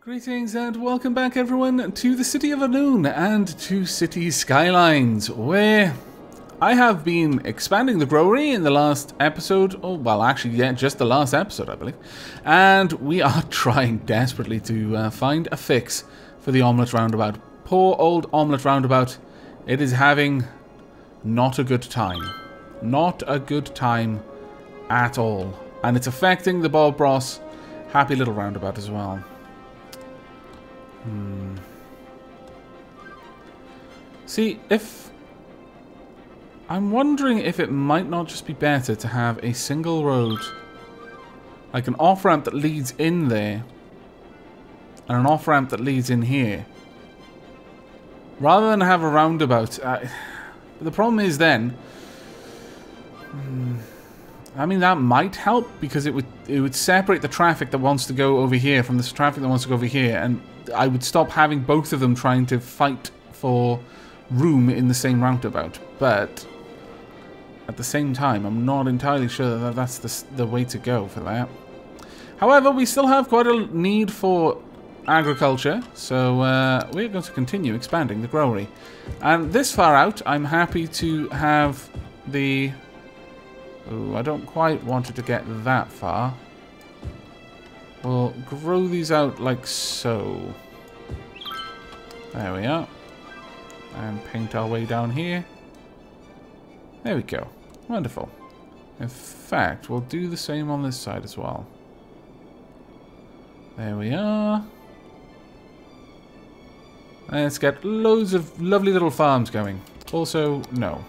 Greetings and welcome back everyone to the City of Unknown and to City Skylines, where I have been expanding the growery in the last episode, oh well actually yeah, just the last episode I believe, and we are trying desperately to find a fix for the omelette roundabout. Poor old omelette roundabout, it is having not a good time. Not a good time at all. And it's affecting the Bob Ross happy little roundabout as well. See, I'm wondering if it might not just be better to have a single road, like an off-ramp that leads in there, and an off-ramp that leads in here, rather than have a roundabout. The problem is then, I mean, that might help because it would separate the traffic that wants to go over here from the traffic that wants to go over here, and I would stop having both of them trying to fight for room in the same roundabout. But at the same time, I'm not entirely sure that that's the way to go for that. However, we still have quite a need for agriculture, so we're going to continue expanding the growery. And this far out, I'm happy to have the... Oh, I don't quite want it to get that far. We'll grow these out like so. There we are. And paint our way down here. There we go. Wonderful. In fact, we'll do the same on this side as well. There we are. Let's get loads of lovely little farms going. Also, no.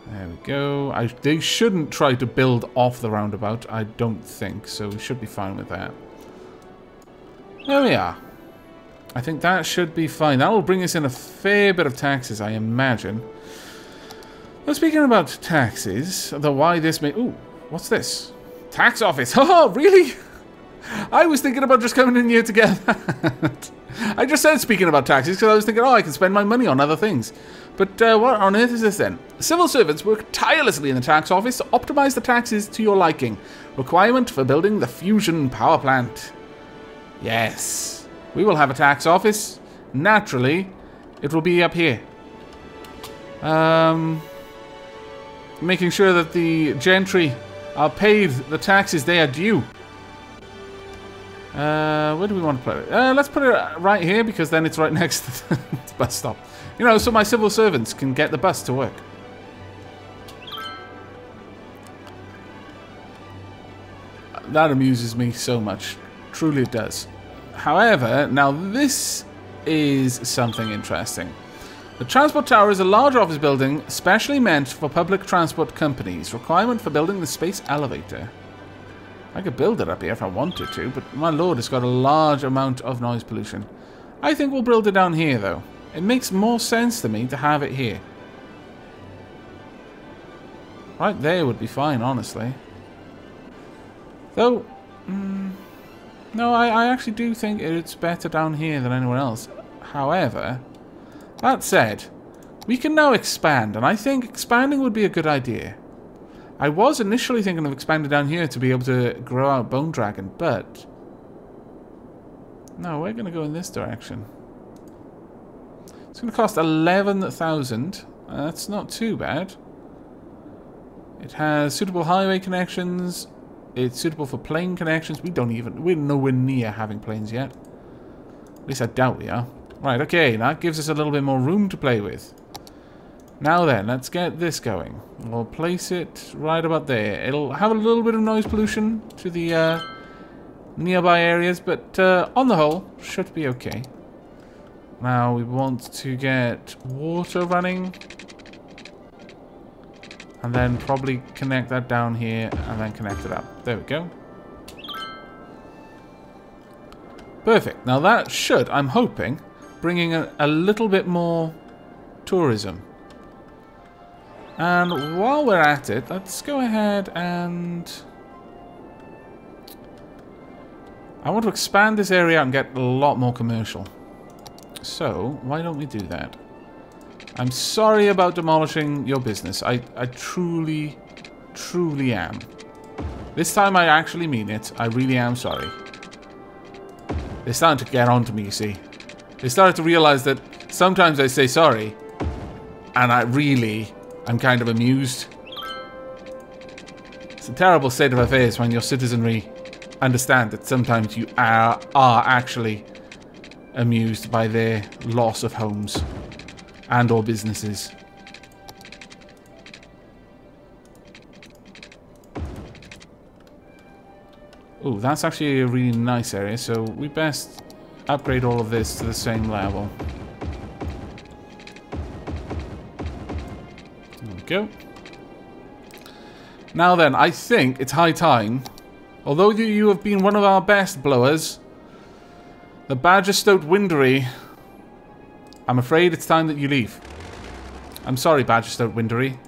There we go. They shouldn't try to build off the roundabout, I don't think, so we should be fine with that. There we are. I think that should be fine. That will bring us in a fair bit of taxes, I imagine. Well, speaking about taxes, the why this may... Ooh, what's this? Tax office. Oh, really? I was thinking about just coming in here to get that. I just said speaking about taxes because I was thinking, oh, I can spend my money on other things. But what on earth is this then? Civil servants work tirelessly in the tax office to optimize the taxes to your liking. Requirement for building the fusion power plant. Yes. We will have a tax office. Naturally, it will be up here. Making sure that the gentry are paid the taxes they are due. Where do we want to put it? Let's put it right here because then it's right next to the bus stop. You know, so my civil servants can get the bus to work. That amuses me so much. Truly it does. However, now this is something interesting. The transport tower is a large office building specially meant for public transport companies. Requirement for building the space elevator. I could build it up here if I wanted to, but my lord, it's got a large amount of noise pollution. I think we'll build it down here, though. It makes more sense to me to have it here. Right there would be fine, honestly. Though, no, I actually do think it's better down here than anywhere else. However, that said, we can now expand, and I think expanding would be a good idea. I was initially thinking of expanding down here to be able to grow out Bone Dragon, but... no, we're going to go in this direction. It's going to cost 11,000. That's not too bad. It has suitable highway connections. It's suitable for plane connections. We're nowhere near having planes yet. At least I doubt we are. Right, okay, that gives us a little bit more room to play with. Now then, let's get this going. We'll place it right about there. It'll have a little bit of noise pollution to the nearby areas, but on the whole, should be okay. Now we want to get water running. And then probably connect that down here and then connect it up. There we go. Perfect. Now that should, I'm hoping, bring in a little bit more tourism. And while we're at it, let's go ahead and... I want to expand this area and get a lot more commercial. So, why don't we do that? I'm sorry about demolishing your business. I truly, truly am. This time I actually mean it. I really am sorry. They're starting to get on to me, you see. They started to realize that sometimes I say sorry, and I really am kind of amused. It's a terrible state of affairs when your citizenry understand that sometimes you are actually amused by their loss of homes and or businesses. Oh, that's actually a really nice area, so we best upgrade all of this to the same level. There we go. Now then, I think it's high time. Although you have been one of our best blowers, the Badgerstote Windery, I'm afraid it's time that you leave. I'm sorry, Badgerstote Windery.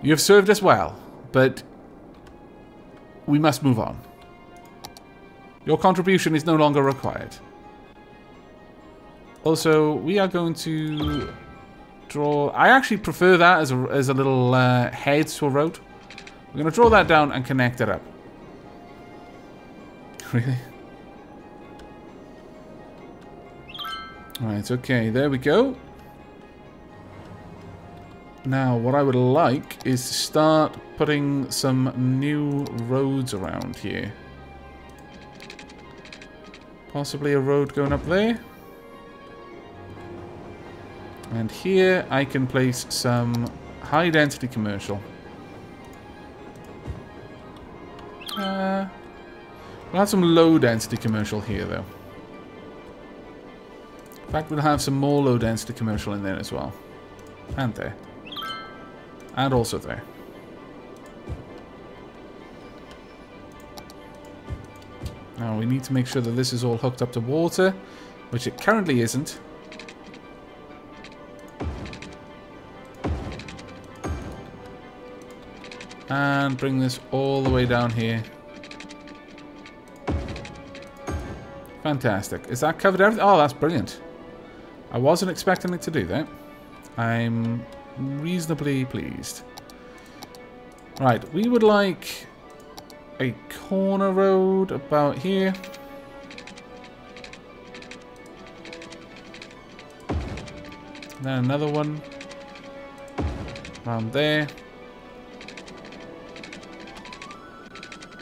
You have served us well, but we must move on. Your contribution is no longer required. Also, we are going to draw... I actually prefer that as a little head to a road. We're going to draw that down and connect it up. Really? Right, okay, there we go. Now, what I would like is to start putting some new roads around here. Possibly a road going up there. And here I can place some high-density commercial. We'll have some low-density commercial here, though. In fact, we'll have some more low-density commercial in there as well. And there. And also there. Now we need to make sure that this is all hooked up to water, which it currently isn't. And bring this all the way down here. Fantastic. Is that covered everything? Oh, that's brilliant. I wasn't expecting it to do that. I'm reasonably pleased. Right, we would like a corner road about here. Then another one around there.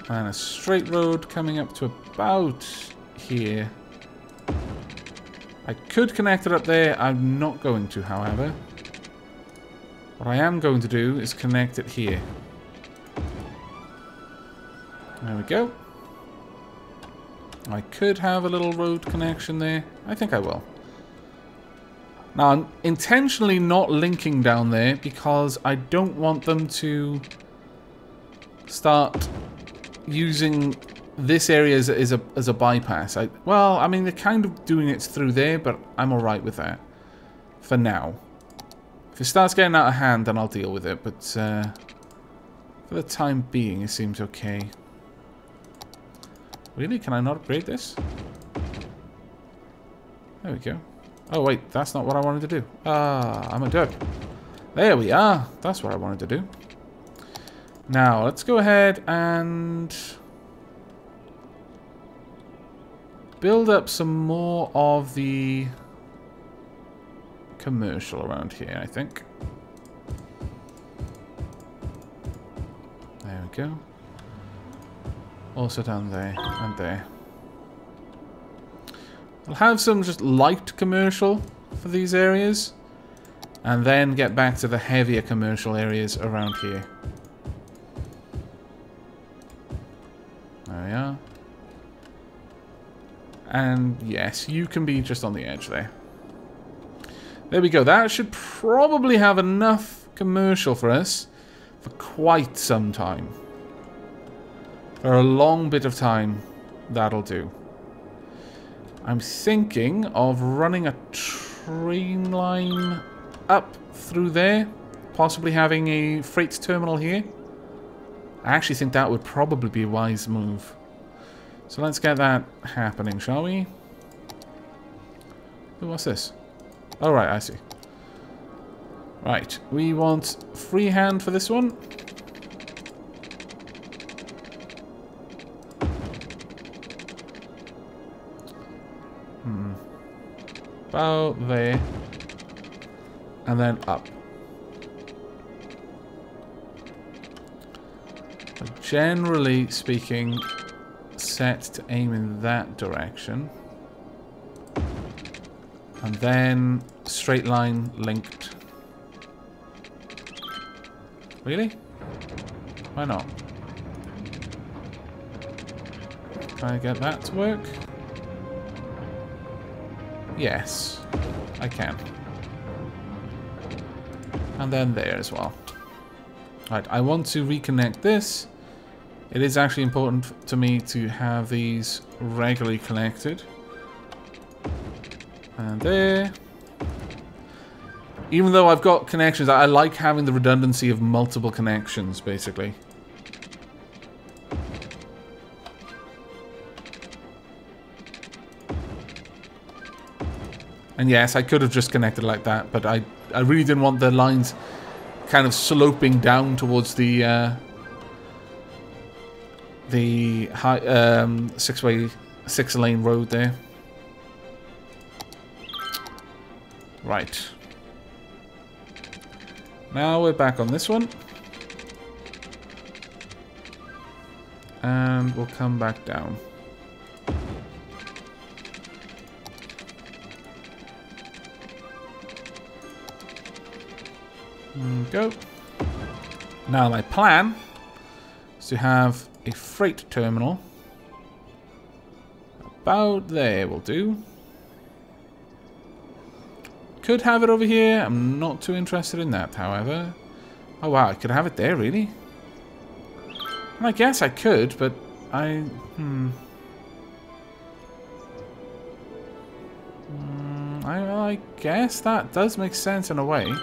And a straight road coming up to about here. I could connect it up there. I'm not going to, however. What I am going to do is connect it here. There we go. I could have a little road connection there. I think I will. Now, I'm intentionally not linking down there because I don't want them to start using this area as a bypass. Well, I mean, they're kind of doing it through there, but I'm alright with that. For now. If it starts getting out of hand, then I'll deal with it, but for the time being, it seems okay. Really? Can I not upgrade this? There we go. Oh, wait, that's not what I wanted to do. Ah, I'm a derp. There we are. That's what I wanted to do. Now, let's go ahead and build up some more of the commercial around here, I think. There we go. Also down there and there. I'll have some just light commercial for these areas, and then get back to the heavier commercial areas around here. There we are. And yes, you can be just on the edge there. There we go. That should probably have enough commercial for us for quite some time. For a long bit of time, that'll do. I'm thinking of running a train line up through there. Possibly having a freight terminal here. I actually think that would probably be a wise move. So let's get that happening, shall we? Ooh, what's this? Oh, right, I see. Right, we want freehand for this one. about there. And then up. But generally speaking, set to aim in that direction. And then straight line linked. Really? Why not? Can I get that to work? Yes, I can. And then there as well. Right, I want to reconnect this. It is actually important to me to have these regularly connected. And there. Even though I've got connections, I like having the redundancy of multiple connections, basically. And yes, I could have just connected like that, but I really didn't want the lines kind of sloping down towards the high, six-lane road there. Right. Now we're back on this one. And we'll come back down. Go. Now my plan is to have a freight terminal about there will do. Could have it over here. I'm not too interested in that, however. Oh wow, I could have it there, really? And I guess I could, but I guess that does make sense in a way.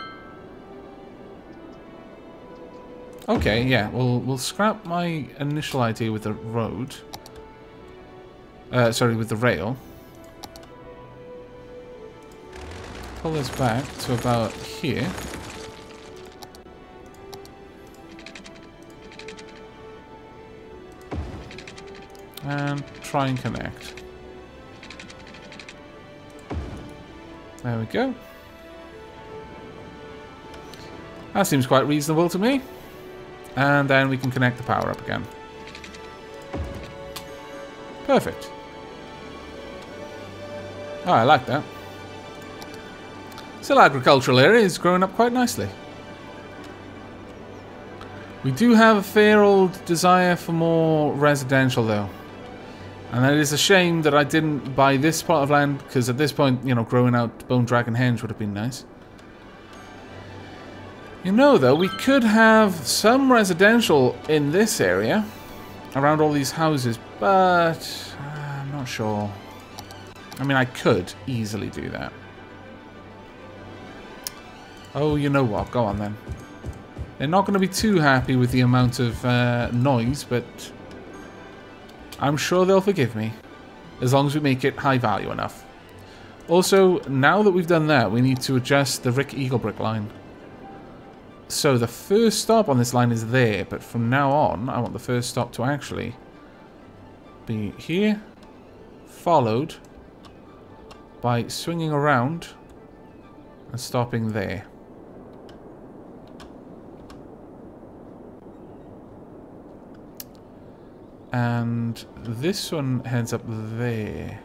Okay, yeah, we'll scrap my initial idea with the road. Sorry, with the rail. Pull this back to about here. And try and connect. There we go. That seems quite reasonable to me. And then we can connect the power up again. Perfect. Oh, I like that. Still, agricultural area is growing up quite nicely. We do have a fair old desire for more residential, though. And it is a shame that I didn't buy this plot of land, because at this point, you know, growing out Bone Dragon hens would have been nice. You know, though, we could have some residential in this area, around all these houses, but I'm not sure. I mean, I could easily do that. Oh, you know what? Go on, then. They're not going to be too happy with the amount of noise, but I'm sure they'll forgive me, as long as we make it high value enough. Also, now that we've done that, we need to adjust the Eaglebrick line. So the first stop on this line is there, but from now on, I want the first stop to actually be here, followed by swinging around and stopping there. And this one heads up there.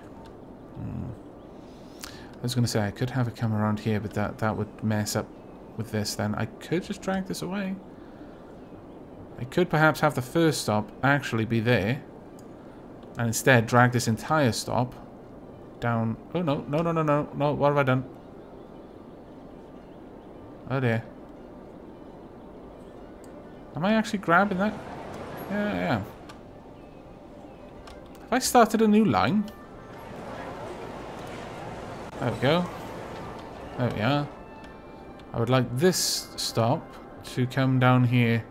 I was going to say I could have it come around here, but that would mess up with this then. I could just drag this away. I could perhaps have the first stop actually be there, and instead drag this entire stop down. Oh no, no, no, no, no, no, what have I done? Oh dear. Am I actually grabbing that? Yeah, I am. Have I started a new line? There we go. There we are. I would like this stop to come down here.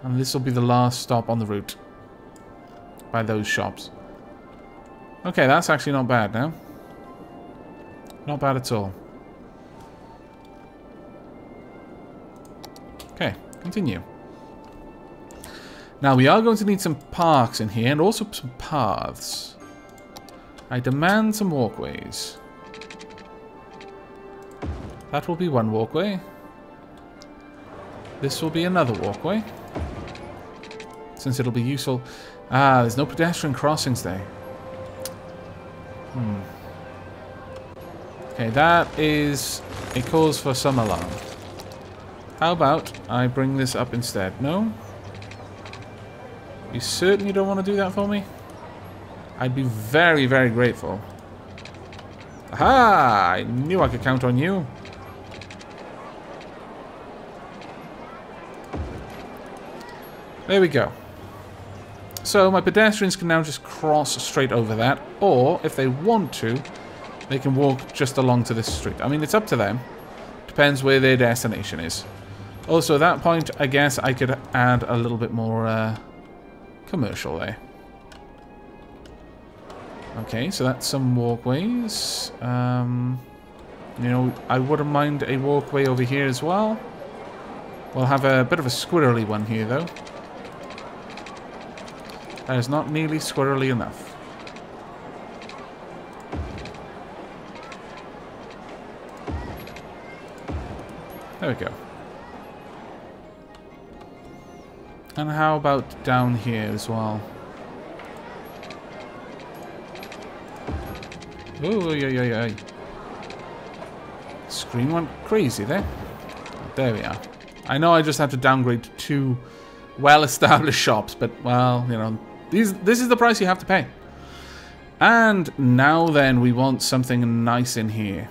And this will be the last stop on the route. By those shops. Okay, that's actually not bad now. Not bad at all. Okay, continue. Now we are going to need some parks in here and also some paths. I demand some walkways. That will be one walkway. This will be another walkway. Since it'll be useful. Ah, there's no pedestrian crossings there. Okay, that is a cause for some alarm. How about I bring this up instead? No? You certain you don't want to do that for me? I'd be very, very grateful. Aha! I knew I could count on you. There we go. So my pedestrians can now just cross straight over that, or if they want to, they can walk just along to this street. I mean, it's up to them. Depends where their destination is. Also, at that point, I guess I could add a little bit more commercial there. Okay, so that's some walkways. You know, I wouldn't mind a walkway over here as well. We'll have a bit of a squirrely one here, though. That is not nearly squirrely enough. There we go. And how about down here as well? Oh, yeah. Screen went crazy there. There we are. I know I just had to downgrade to 2 well-established shops, but, well, you know, this is the price you have to pay. And now then, we want something nice in here.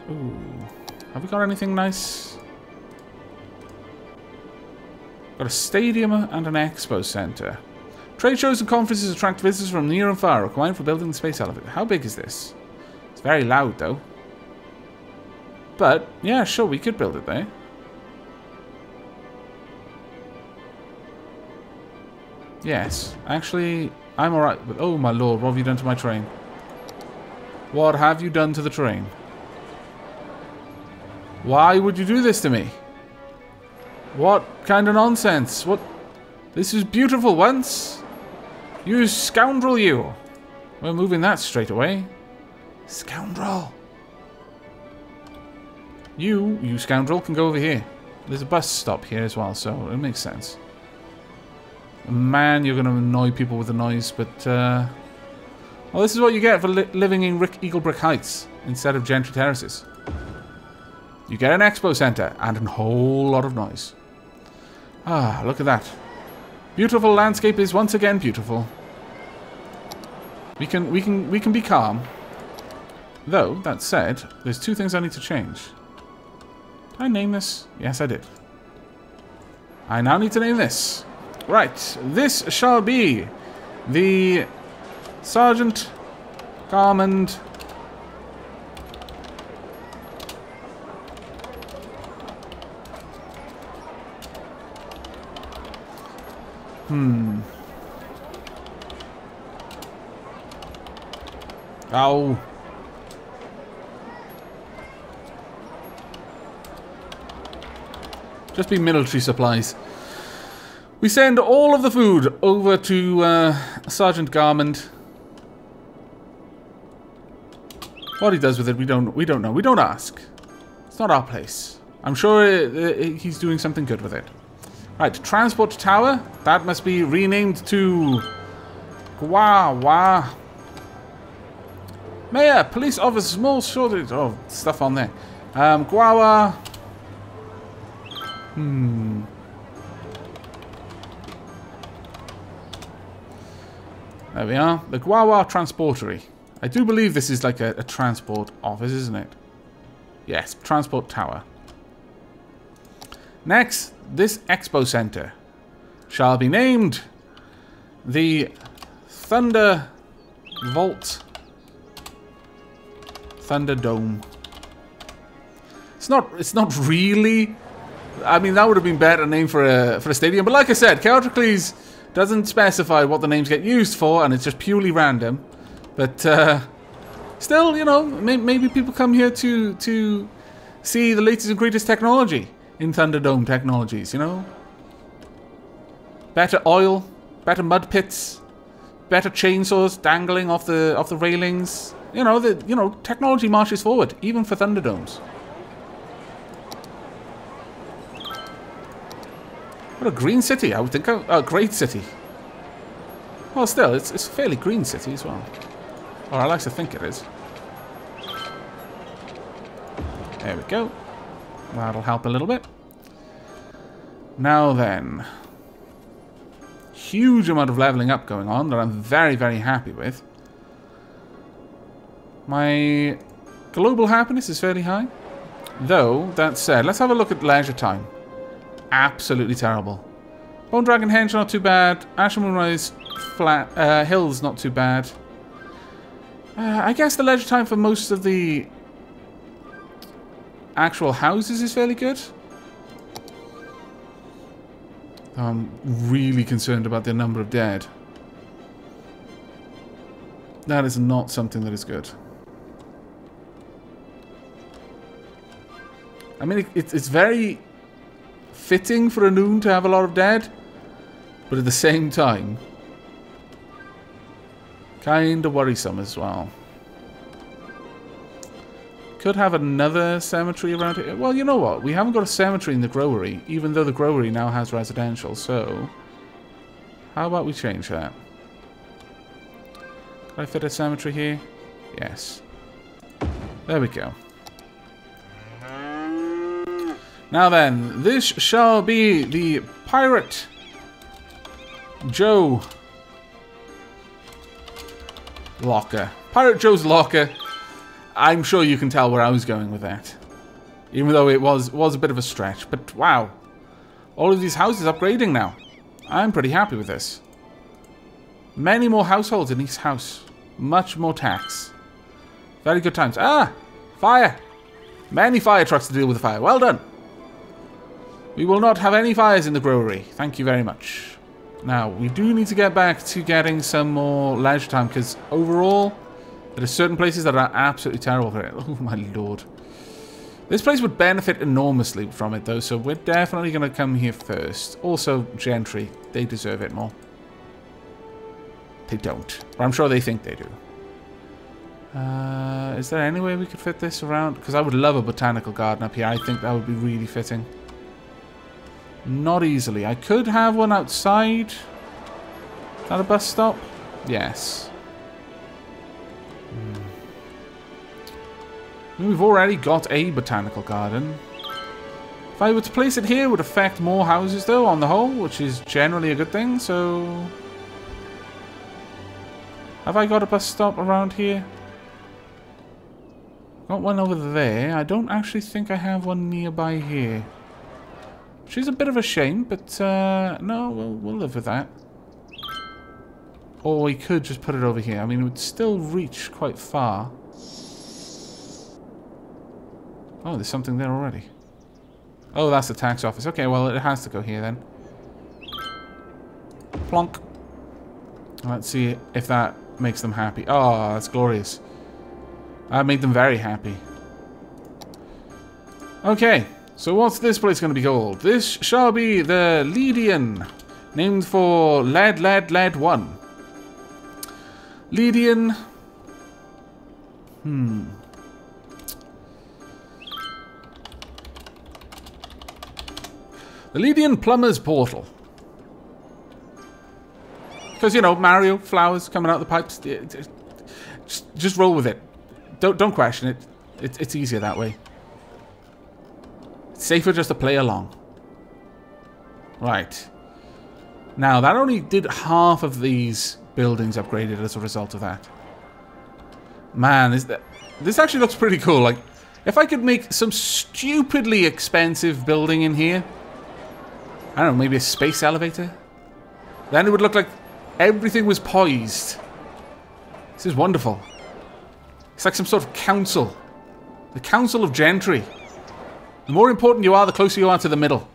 Ooh. Have we got anything nice? Got a stadium and an expo center. Trade shows and conferences attract visitors from near and far, required for building the space elevator. How big is this? It's very loud, though. But, yeah, sure, we could build it there. Yes, actually, I'm alright with... Oh, my lord, what have you done to my train? What have you done to the train? Why would you do this to me? What kind of nonsense? What? This was beautiful once. You scoundrel, you. We're moving that straight away. Scoundrel. You scoundrel, can go over here. There's a bus stop here as well, so it makes sense. Man, you're going to annoy people with the noise, but... well, this is what you get for living in Eaglebrick Heights instead of Gentry Terraces. You get an expo center and a whole lot of noise. Ah, look at that. Beautiful landscape is once again beautiful. We can be calm. Though, that said, there's 2 things I need to change. Did I name this? Yes, I did. I now need to name this. Right, this shall be the Sergeant Garmond Ow. Just be military supplies. We send all of the food over to Sergeant Garmond. What he does with it, we don't know. We don't ask. It's not our place. I'm sure he's doing something good with it. Right, transport tower. That must be renamed to Gwawa. Mayor, police officer, small shortage of stuff on there. Gwawa. There we are. The Gwawa Transportery. I do believe this is like a transport office, isn't it? Yes, transport tower. Next, this expo center shall be named the Thunder Vault Thunderdome. It's not really. I mean, that would have been better name for a stadium, but like I said, Chaoticles doesn't specify what the names get used for, and it's just purely random. But still, you know, maybe people come here to see the latest and greatest technology in Thunderdome technologies. You know, better oil, better mud pits, better chainsaws dangling off the railings. You know, technology marches forward, even for Thunderdomes. What a green city. I would think a great city. Well, still, it's a fairly green city as well. Or I like to think it is. There we go. That'll help a little bit. Now then. Huge amount of leveling up going on that I'm very, very happy with. My global happiness is fairly high. Though, that said, let's have a look at leisure time. Absolutely terrible. Bone Dragon Henge, not too bad. Ashen Moonrise Hills, not too bad. I guess the leisure time for most of the actual houses is fairly good. I'm really concerned about the number of dead. That is not something that is good. I mean, it's very fitting for a noon to have a lot of dead, but at the same time, kind of worrisome as well. Could have another cemetery around here. Well, you know what? We haven't got a cemetery in the growery, even though the growery now has residential, so how about we change that? Can I fit a cemetery here? Yes. There we go. Now then, this shall be the Pirate Joe locker. Pirate Joe's locker. I'm sure you can tell where I was going with that. Even though it was a bit of a stretch. But wow. All of these houses upgrading now. I'm pretty happy with this. Many more households in each house. Much more tax. Very good times. Ah! Fire! Many fire trucks to deal with the fire. Well done. We will not have any fires in the brewery. Thank you very much. Now, we do need to get back to getting some more leisure time, because overall, there are certain places that are absolutely terrible for it. Oh my lord. This place would benefit enormously from it, though, so we're definitely going to come here first. Also, Gentry. They deserve it more. They don't. But I'm sure they think they do. Is there any way we could fit this around? Because I would love a botanical garden up here. I think that would be really fitting. Not easily. I could have one outside. Is that a bus stop? Yes. We've already got a botanical garden. If I were to place it here, it would affect more houses, though, on the whole, which is generally a good thing, so... Have I got a bus stop around here? Got one over there. I don't actually think I have one nearby here. Which is a bit of a shame, but no, we'll live with that. Or we could just put it over here. I mean, it would still reach quite far. Oh, there's something there already. Oh, that's the tax office. Okay, well, it has to go here then. Plonk. Let's see if that makes them happy. Oh, that's glorious. That made them very happy. Okay, so what's this place going to be called? This shall be the Lydian, named for Lead 1. Lydian. The Lydian Plumber's Portal. Because, you know, Mario, flowers coming out the pipes. Just roll with it. Don't question it. It's easier that way. It's safer just to play along. Right. Now, that only did half of these buildings upgraded as a result of that. Man, this actually looks pretty cool. Like, if I could make some stupidly expensive building in here, I don't know, maybe a space elevator, then it would look like everything was poised. This is wonderful. It's like some sort of council. The Council of Gentry. The more important you are, the closer you are to the middle.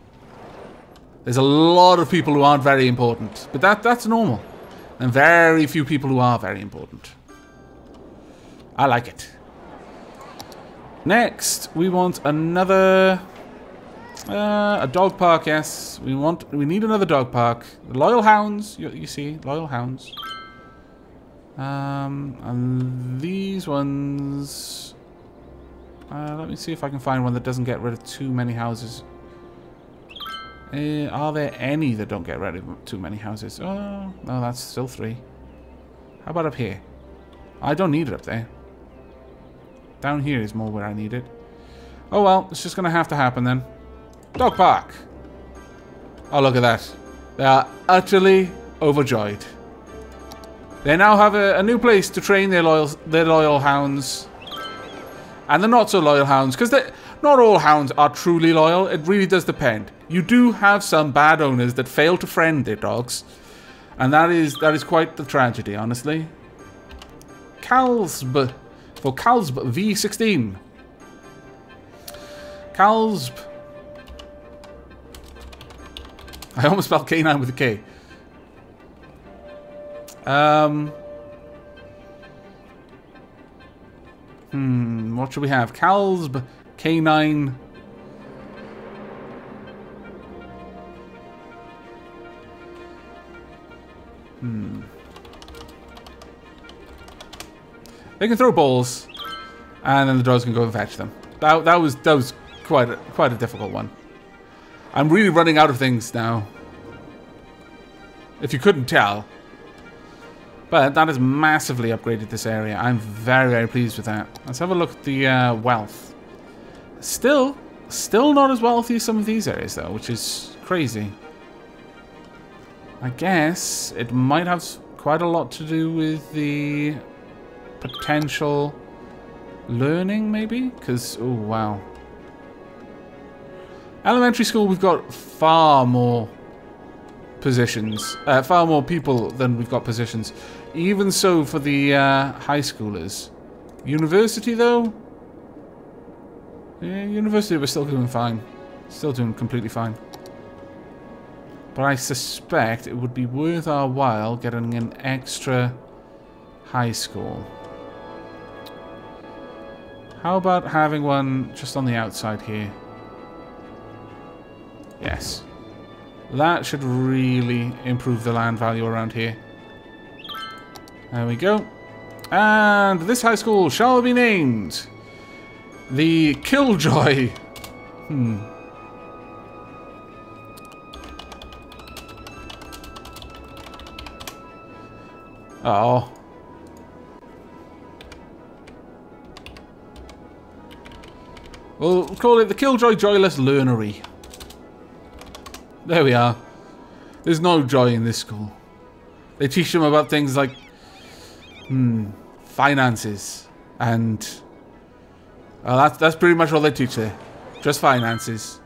There's a lot of people who aren't very important, but that's normal. And very few people who are very important. I like it. Next, we want another... a dog park, yes. We need another dog park. The Loyal Hounds, you see, Loyal Hounds. And these ones... let me see if I can find one that doesn't get rid of too many houses. Are there any that don't get rid of too many houses? Oh, no, that's still 3. How about up here? I don't need it up there. Down here is more where I need it. Oh well, it's just going to have to happen then. Dog park. Oh, look at that. They are utterly overjoyed. They now have a new place to train their loyal hounds. And the not so loyal hounds. Because not all hounds are truly loyal. It really does depend. You do have some bad owners that fail to friend their dogs. And that is quite the tragedy, honestly. Calsb. For Calsb V16. Calsb. I almost spelled K9 with a K. What should we have? Calsb K9. They can throw balls, and then the dogs can go and fetch them. That was quite a difficult one. I'm really running out of things now. If you couldn't tell. But that has massively upgraded this area. I'm very, very pleased with that. Let's have a look at the wealth. Still not as wealthy as some of these areas, though, which is crazy. I guess it might have quite a lot to do with the potential learning, maybe? Because, oh, wow. Elementary school, we've got far more positions, far more people than we've got positions. Even so for the high schoolers. University, though? Yeah, university, we're still doing fine. Still doing completely fine. But I suspect it would be worth our while getting an extra high school. How about having one just on the outside here? Yes. That should really improve the land value around here. There we go. And this high school shall be named the Killjoy. Oh. We'll call it the Killjoy Joyless Learnery. There we are. There's no joy in this school. They teach them about things like finances and that's pretty much all they teach there. Just finances.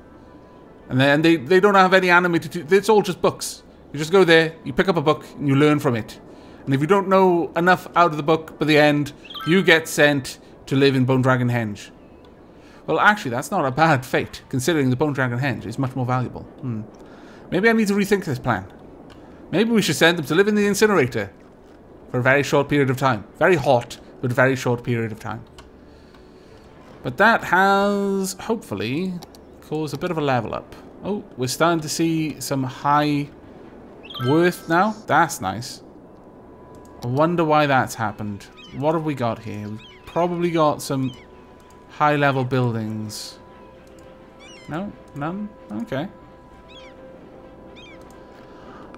And then they don't have any animated. It's all just books. You just go there, you pick up a book, and you learn from it. And if you don't know enough out of the book by the end, you get sent to live in Bone Dragon Henge. Well, actually, that's not a bad fate, considering the Bone Dragon Henge is much more valuable. Maybe I need to rethink this plan. Maybe we should send them to live in the incinerator for a very short period of time. Very hot, but very short period of time. But that has, hopefully, caused a bit of a level up. Oh, we're starting to see some high worth now. That's nice. I wonder why that's happened. What have we got here? We've probably got some high-level buildings. No? None? Okay.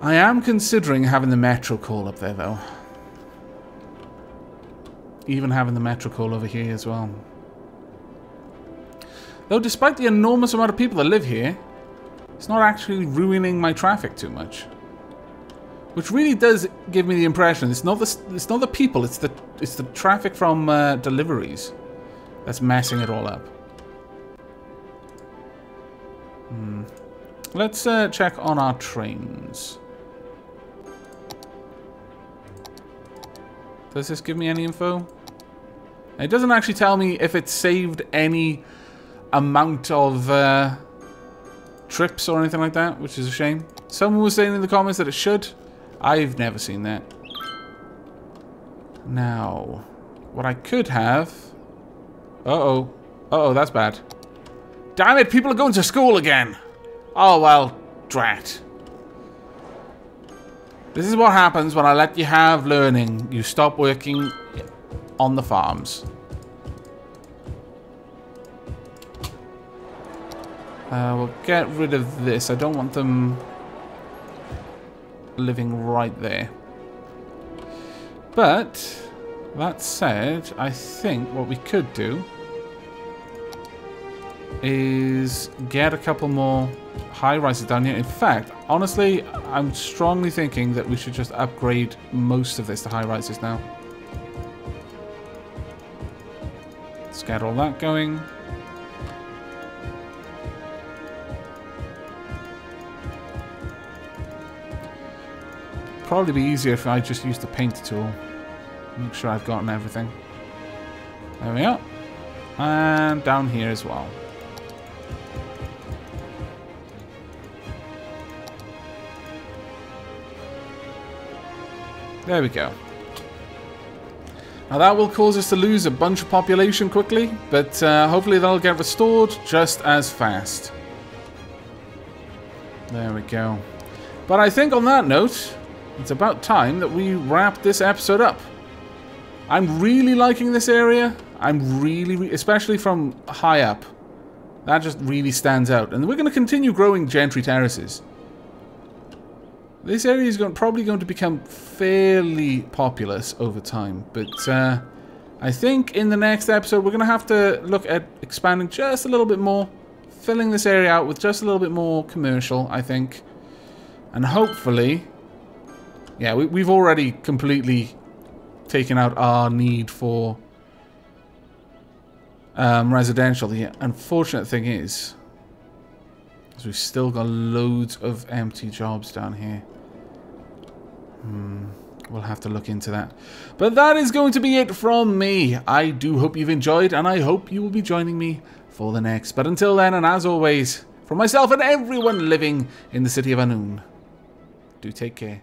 I am considering having the metro call up there, though. Even having the metro call over here as well. Though, despite the enormous amount of people that live here, it's not actually ruining my traffic too much. Which really does give me the impression it's not the people, it's the traffic from deliveries that's messing it all up. Let's check on our trains. Does this give me any info? It doesn't actually tell me if it saved any amount of trips or anything like that, which is a shame. Someone was saying in the comments that it should. I've never seen that. Now, what I could have... Uh-oh. Uh-oh, that's bad. Damn it, people are going to school again! Oh, well, drat. This is what happens when I let you have learning. You stop working on the farms. We'll get rid of this. I don't want them living right there. But that said, I think what we could do is get a couple more high-rises down here. In fact, honestly, I'm strongly thinking that we should just upgrade most of this to high-rises now. Let's get all that going. Probably be easier if I just use the paint tool. Make sure I've gotten everything. There we are. And down here as well. There we go. Now that will cause us to lose a bunch of population quickly, but hopefully that'll get restored just as fast. There we go. But I think on that note, it's about time that we wrap this episode up. I'm really liking this area. I'm really, especially from high up. That just really stands out. And we're going to continue growing gentry terraces. This area is probably going to become fairly populous over time, but I think in the next episode we're going to have to look at expanding just a little bit more, filling this area out with just a little bit more commercial, I think, and hopefully, yeah, we've already completely taken out our need for residential. The unfortunate thing is we've still got loads of empty jobs down here. We'll have to look into that. But that is going to be it from me. I do hope you've enjoyed, and I hope you will be joining me for the next. But until then, and as always, from myself and everyone living in the City of Anoon, do take care.